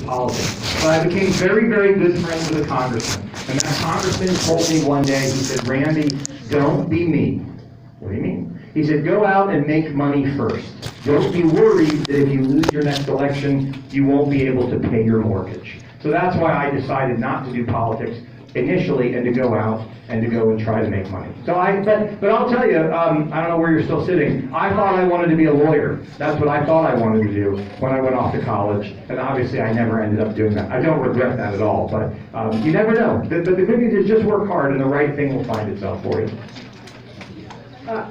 politics. But I became very, very good friends with a congressman. And that congressman told me one day, he said, Randy, don't be me. What do you mean? He said, go out and make money first. Don't be worried that if you lose your next election, you won't be able to pay your mortgage. So that's why I decided not to do politics initially and to go out and to go and try to make money. So but I'll tell you, I don't know where you're still sitting, I thought I wanted to be a lawyer. That's what I thought I wanted to do when I went off to college, and obviously I never ended up doing that. I don't regret that at all, but you never know. But the good news is just work hard and the right thing will find itself for you.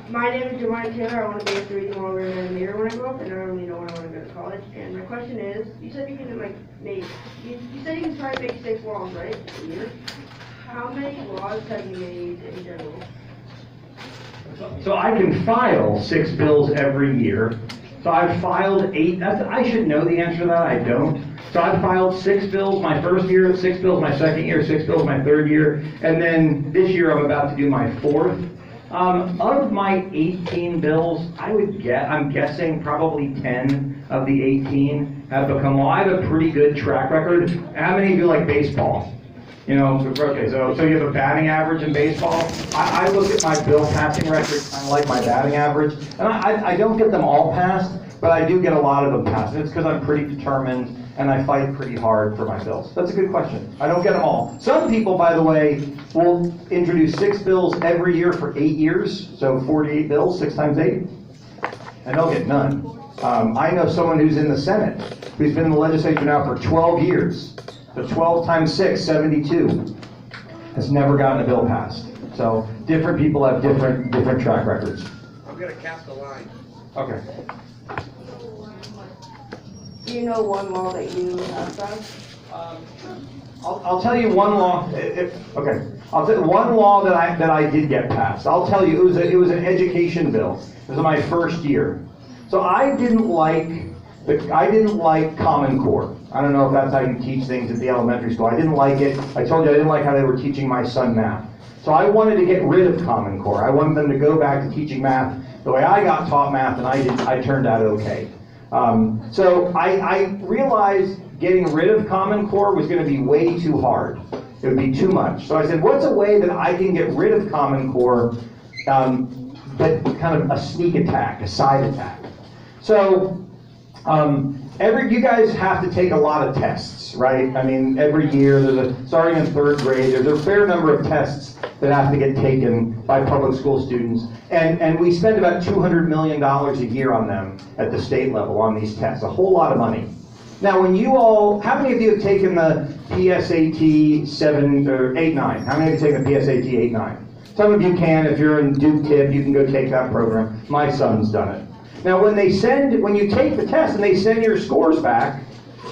My name is Giovanni Taylor. I want to be a 3D modeler and animator when I grow up, and I don't really know when I want to go to college. And my question is, you said you can you said you can try to make 6 laws, right, a year? How many laws have you made in general? So I can file 6 bills every year. So I've filed 8. I should know the answer to that. I don't. So I've filed 6 bills my first year, 6 bills my second year, 6 bills my third year, and then this year I'm about to do my 4th. Of my 18 bills, I'm guessing probably 10 of the 18 have become law. I have a pretty good track record. How many of you like baseball? You know, okay, so you have a batting average in baseball. I look at my bill passing record, kind of like my batting average, and I don't get them all passed, but I do get a lot of them passed. And it's because I'm pretty determined and I fight pretty hard for my bills. That's a good question. I don't get them all. Some people, by the way, will introduce 6 bills every year for 8 years, so 48 bills, 6 times 8, and they'll get none. I know someone who's in the Senate, who's been in the legislature now for 12 years. So 12 times 6, 72, has never gotten a bill passed. So different people have different track records. I'm going to cast a line. Okay. Do you know one law that you have passed? I'll tell you one law. Okay, I'll tell you one law that I did get passed. I'll tell you it was an education bill. It was my first year. So I didn't like Common Core. I don't know if that's how you teach things at the elementary school. I didn't like it. I told you I didn't like how they were teaching my son math. So I wanted to get rid of Common Core. I wanted them to go back to teaching math the way I got taught math, and I turned out okay. So I realized getting rid of Common Core was going to be way too hard. It would be too much. So I said, what's a way that I can get rid of Common Core, but kind of a sneak attack, a side attack? So you guys have to take a lot of tests, right? I mean, every year, starting in 3rd grade, there's a fair number of tests that have to get taken by public school students. And we spend about $200 million a year on them at the state level on these tests, a whole lot of money. Now, how many of you have taken the PSAT 7 or 8, 9? How many of you have taken the PSAT 8, 9? Some of you can. If you're in Duke Tip, you can go take that program. My son's done it. Now, when you take the test and they send your scores back,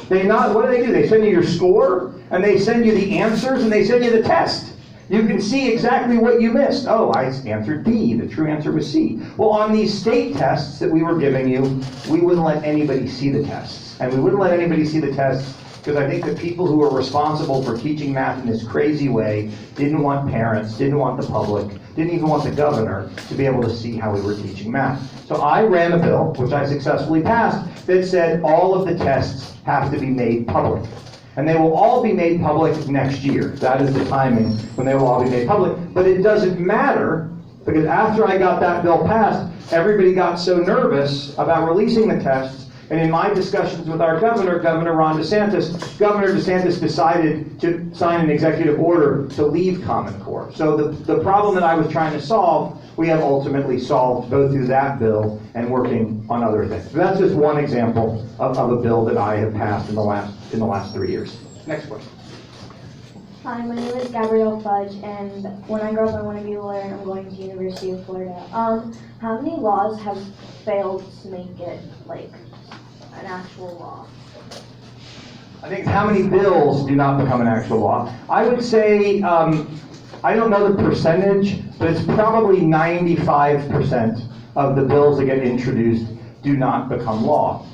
what do? They send you your score, and they send you the answers, and they send you the test. You can see exactly what you missed. Oh, I answered B. The true answer was C. Well, on these state tests that we were giving you, we wouldn't let anybody see the tests. And we wouldn't let anybody see the tests because I think the people who are responsible for teaching math in this crazy way didn't want parents, didn't want the public, didn't even want the governor to be able to see how we were teaching math. So I ran a bill, which I successfully passed, that said all of the tests have to be made public. And they will all be made public next year. That is the timing when they will all be made public. But it doesn't matter, because after I got that bill passed, everybody got so nervous about releasing the tests. And in my discussions with our governor, Governor DeSantis decided to sign an executive order to leave Common Core. So the problem that I was trying to solve, we have ultimately solved both through that bill and working on other things. So that's just one example of a bill that I have passed in the last 3 years. Next question. Hi, my name is Gabrielle Fudge, and when I grow up, I want to be a lawyer, and I'm going to University of Florida. How many laws have failed to make it, like, an actual law? I think how many bills do not become an actual law? I would say, I don't know the percentage, but it's probably 95% of the bills that get introduced do not become law.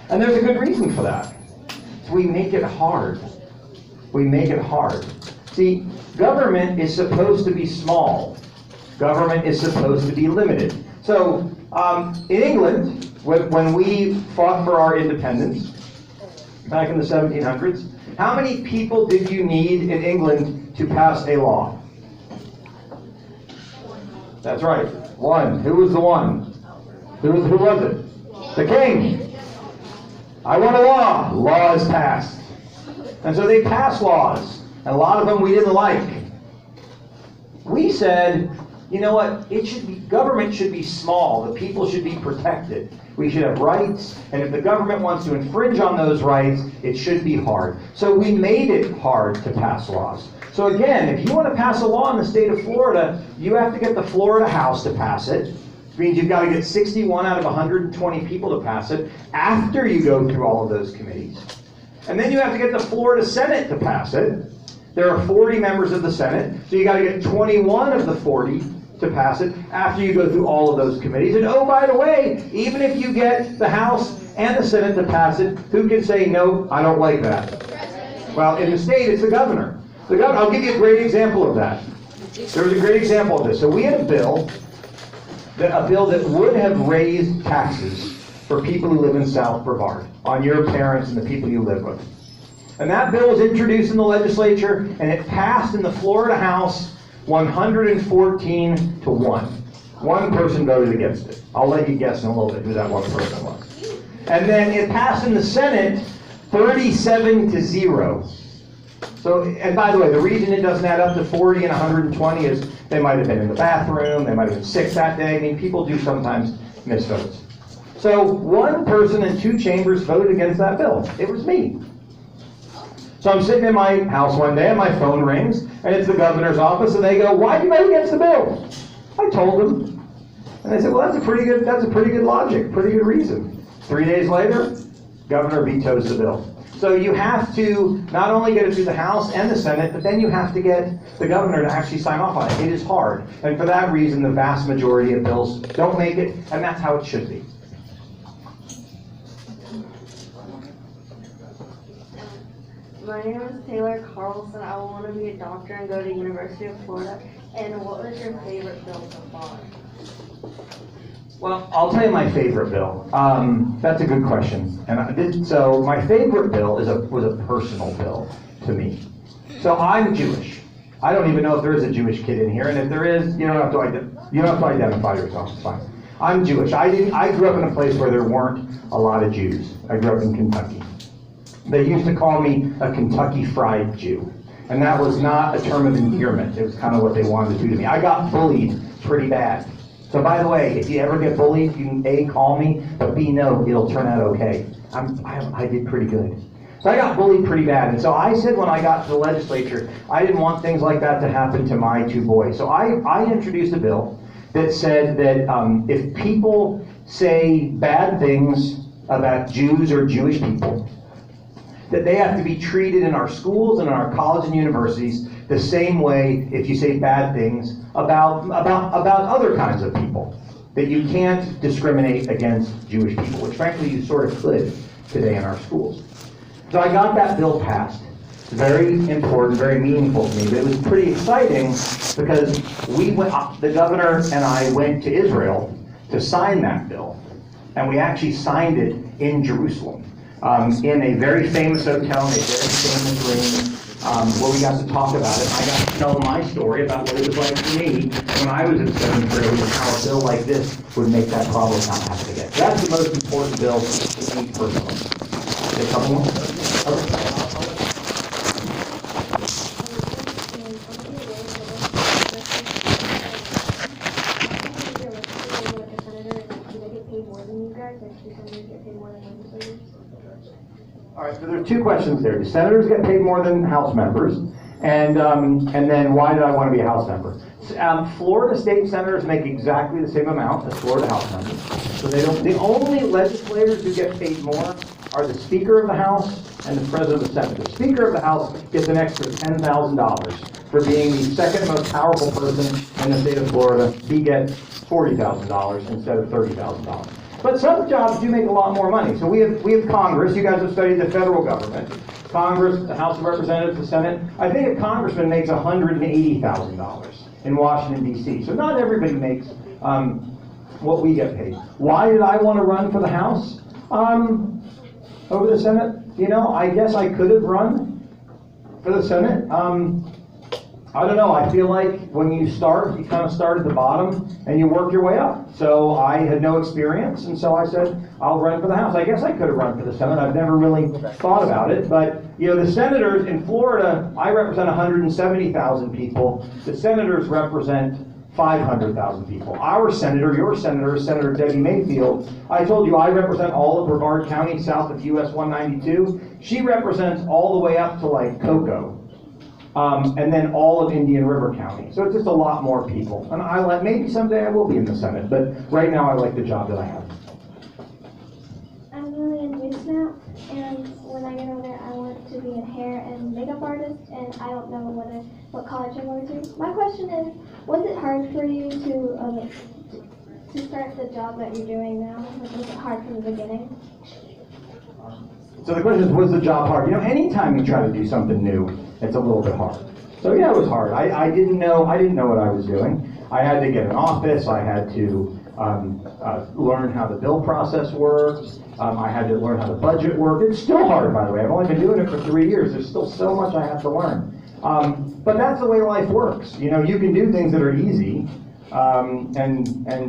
And there's a good reason for that. We make it hard. We make it hard. See, government is supposed to be small. Government is supposed to be limited. So, in England, when we fought for our independence, back in the 1700s. How many people did you need in England to pass a law? That's right, one. Who was the one? Who was it? The king. I want a law. Law is passed. And so they passed laws, and a lot of them we didn't like. We said, you know what, government should be small, the people should be protected. We should have rights, and if the government wants to infringe on those rights, it should be hard. So we made it hard to pass laws. So again, if you want to pass a law in the state of Florida, you have to get the Florida House to pass it. Which means you've got to get 61 out of 120 people to pass it after you go through all of those committees. And then you have to get the Florida Senate to pass it. There are 40 members of the Senate, so you got to get 21 of the 40 to pass it after you go through all of those committees. And oh, by the way, even if you get the House and the Senate to pass it, who can say, no, I don't like that? Well, in the state, it's the governor. I'll give you a great example of that. There was a great example of this. So we had a bill that would have raised taxes for people who live in South Brevard, on your parents and the people you live with. And that bill was introduced in the legislature, and it passed in the Florida House 114 to 1. One person voted against it. I'll let you guess in a little bit who that one person was. And then it passed in the Senate 37 to 0. So, and by the way, the reason it doesn't add up to 40 and 120 is they might have been in the bathroom, they might have been sick that day. I mean, people do sometimes miss votes. So one person in two chambers voted against that bill. It was me. So I'm sitting in my house one day and my phone rings and it's the governor's office and they go, why did you vote against the bill? I told them. And they said, well, that's a pretty good logic, pretty good reason. 3 days later, governor vetoes the bill. So you have to not only get it through the House and the Senate, but then you have to get the governor to actually sign off on it. It is hard. And for that reason, the vast majority of bills don't make it, and that's how it should be. My name is Taylor Carlson. I want to be a doctor and go to University of Florida. And what was your favorite bill so far? Well, I'll tell you my favorite bill. That's a good question. So my favorite bill was a personal bill to me. So I'm Jewish. I don't even know if there is a Jewish kid in here, and if there is, you don't have to identify yourself. It's fine. I'm Jewish. I grew up in a place where there weren't a lot of Jews. I grew up in Kentucky. They used to call me a Kentucky Fried Jew, and that was not a term of endearment. It was kind of what they wanted to do to me. I got bullied pretty bad. So by the way, if you ever get bullied, you can A, call me, but B, no, it'll turn out okay. I did pretty good. So I got bullied pretty bad. And so I said when I got to the legislature, I didn't want things like that to happen to my two boys. So I introduced a bill that said that if people say bad things about Jews or Jewish people, that they have to be treated in our schools and in our colleges and universities the same way if you say bad things about other kinds of people. That you can't discriminate against Jewish people, which frankly you sort of could today in our schools. So I got that bill passed. It's very important, very meaningful to me, but it was pretty exciting because the governor and I went to Israel to sign that bill. And we actually signed it in Jerusalem. In a very famous hotel, in a very famous room, where we got to talk about it. I got to tell my story about what it was like for me when I was in 7th grade and how a bill like this would make that problem not happen again. That's the most important bill to me personally. A couple more? Okay. All right, so there are two questions there. Do senators get paid more than House members? And then why did I want to be a House member? Florida state senators make exactly the same amount as Florida House members. So they don't. The only legislators who get paid more are the Speaker of the House and the President of the Senate. The Speaker of the House gets an extra $10,000 for being the second most powerful person in the state of Florida. He gets $40,000 instead of $30,000. But some jobs do make a lot more money. So we have Congress. You guys have studied the federal government. Congress, the House of Representatives, the Senate. I think a congressman makes $180,000 in Washington, D.C. So not everybody makes what we get paid. Why did I want to run for the House over the Senate? you know, I guess I could have run for the Senate. I don't know, I feel like when you start, you kind of start at the bottom and you work your way up. So I had no experience, and so I said, I'll run for the House. I guess I could have run for the Senate. I've never really thought about it, but you know, the senators in Florida, I represent 170,000 people. The senators represent 500,000 people. Our senator, your senator, Senator Debbie Mayfield, I told you I represent all of Brevard County south of US 192. She represents all the way up to like Cocoa. And then all of Indian River County. So it's just a lot more people. And maybe someday I will be in the Senate, but right now I like the job that I have. I'm Lillian Weisnap, and when I get older, I want to be a hair and makeup artist, and I don't know what college I'm going to. My question is, was it hard for you to start the job that you're doing now? Like, was it hard from the beginning? So the question is, was the job hard? You know, anytime you try to do something new, it's a little bit hard. So yeah, it was hard. I didn't know what I was doing. I had to get an office. I had to learn how the bill process works. I had to learn how the budget worked. It's still hard, by the way. I've only been doing it for 3 years. There's still so much I have to learn. But that's the way life works. You know, you can do things that are easy, and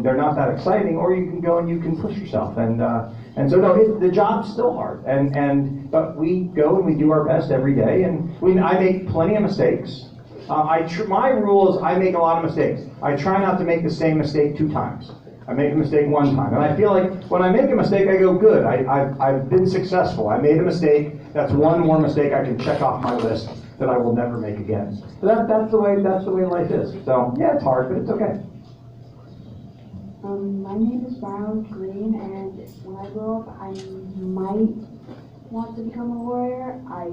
they're not that exciting, or you can go and you can push yourself. And so no, the job's still hard. But we go and we do our best every day. And I make plenty of mistakes. My rule is I make a lot of mistakes. I try not to make the same mistake 2 times. I make a mistake 1 time. And I feel like when I make a mistake, I go, good. I've been successful. I made a mistake. That's 1 more mistake I can check off my list that I will never make again. So that's the way life is. So yeah, it's hard, but it's okay. My name is Brown Green, and when I grow up, I might want to become a lawyer. I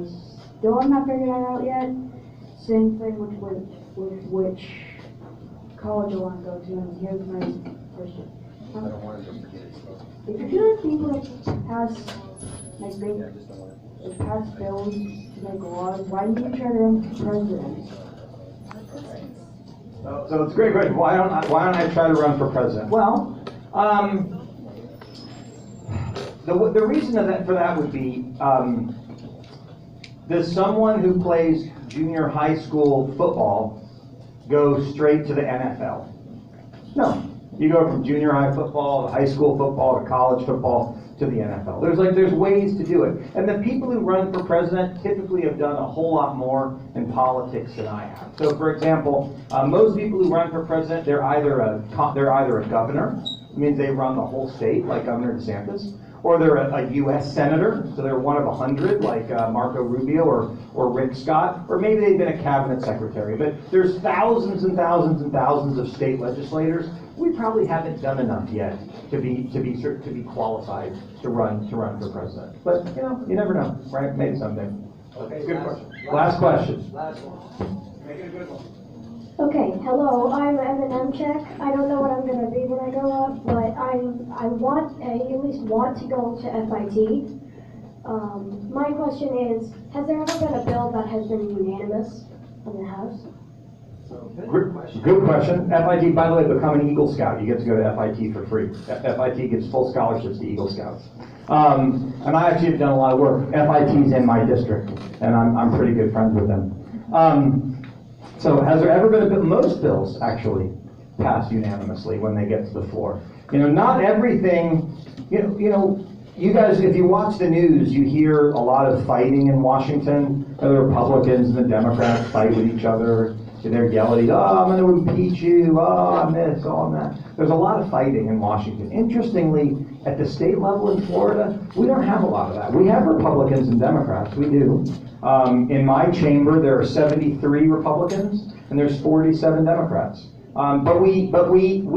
still have not figured that out yet. Same thing with which college I want to go to, and here's my question. If you're people that pass bills to make laws, why do you try to run for president? So it's a great question. Why don't I try to run for president? Well, the reason for that would be, does someone who plays junior high school football go straight to the NFL? No. You go from junior high football to high school football to college football to the NFL. There's ways to do it. And the people who run for president typically have done a whole lot more in politics than I have. So for example, most people who run for president, they're either a governor, it means they run the whole state, like Governor DeSantis, or they're a U.S. senator, so they're one of 100, like Marco Rubio or Rick Scott, or maybe they've been a cabinet secretary. But there's thousands and thousands and thousands of state legislators. We probably haven't done enough yet to be qualified to run for president. But you know, you never know, right? Maybe someday. Okay, good question. Last question. Last one. Make it a good one. Okay, hello, I'm Evan Emchek. I don't know what I'm going to be when I grow up, but I at least want to go to FIT. My question is, has there ever been a bill that has been unanimous in the House? Good question. FIT, by the way, become an Eagle Scout. You get to go to FIT for free. FIT gives full scholarships to Eagle Scouts. And I actually have done a lot of work. FIT's in my district, and I'm pretty good friends with them. So has there ever been a bill? Most bills actually pass unanimously when they get to the floor. You know, not everything, you know, you guys, if you watch the news, you hear a lot of fighting in Washington. The Republicans and the Democrats fight with each other. They're yelling, oh, I'm going to impeach you, oh, I'm this, oh, I'm that. There's a lot of fighting in Washington. Interestingly, at the state level in Florida, we don't have a lot of that. We have Republicans and Democrats, we do. In my chamber, there are 73 Republicans, and there's 47 Democrats. But we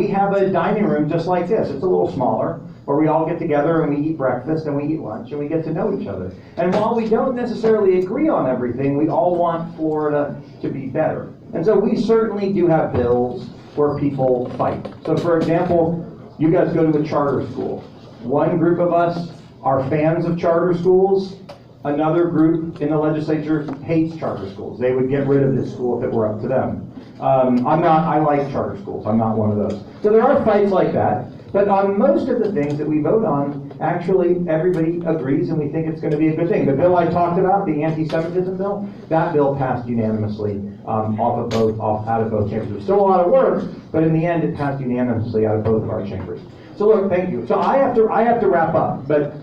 have a dining room just like this. It's a little smaller, where we all get together and we eat breakfast and we eat lunch and we get to know each other. And while we don't necessarily agree on everything, we all want Florida to be better. And so we certainly do have bills where people fight. So for example, you guys go to a charter school. One group of us are fans of charter schools. Another group in the legislature hates charter schools. They would get rid of this school if it were up to them. I like charter schools. I'm not one of those. So there are fights like that. But on most of the things that we vote on, actually everybody agrees and we think it's gonna be a good thing. The bill I talked about, the anti-Semitism bill, that bill passed unanimously, out of both chambers. There's still a lot of work, but in the end, it passed unanimously out of both of our chambers. So look, thank you. So I have to wrap up, but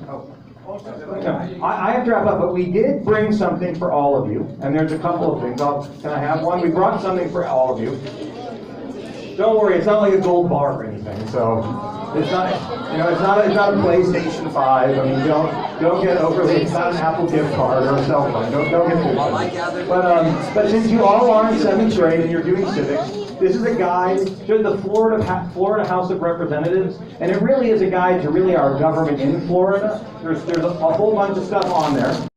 I have to wrap up, but we did bring something for all of you, and there's a couple of things. Can I have one? We brought something for all of you. Don't worry, it's not like a gold bar or anything, so it's not, it's not a PlayStation 5. I mean, don't get overly, it's not an Apple gift card or a cell phone. Don't get too much. But since you all are in 7th grade and you're doing civics, this is a guide to the Florida House of Representatives, and it really is a guide to really our government in Florida. There's a whole bunch of stuff on there.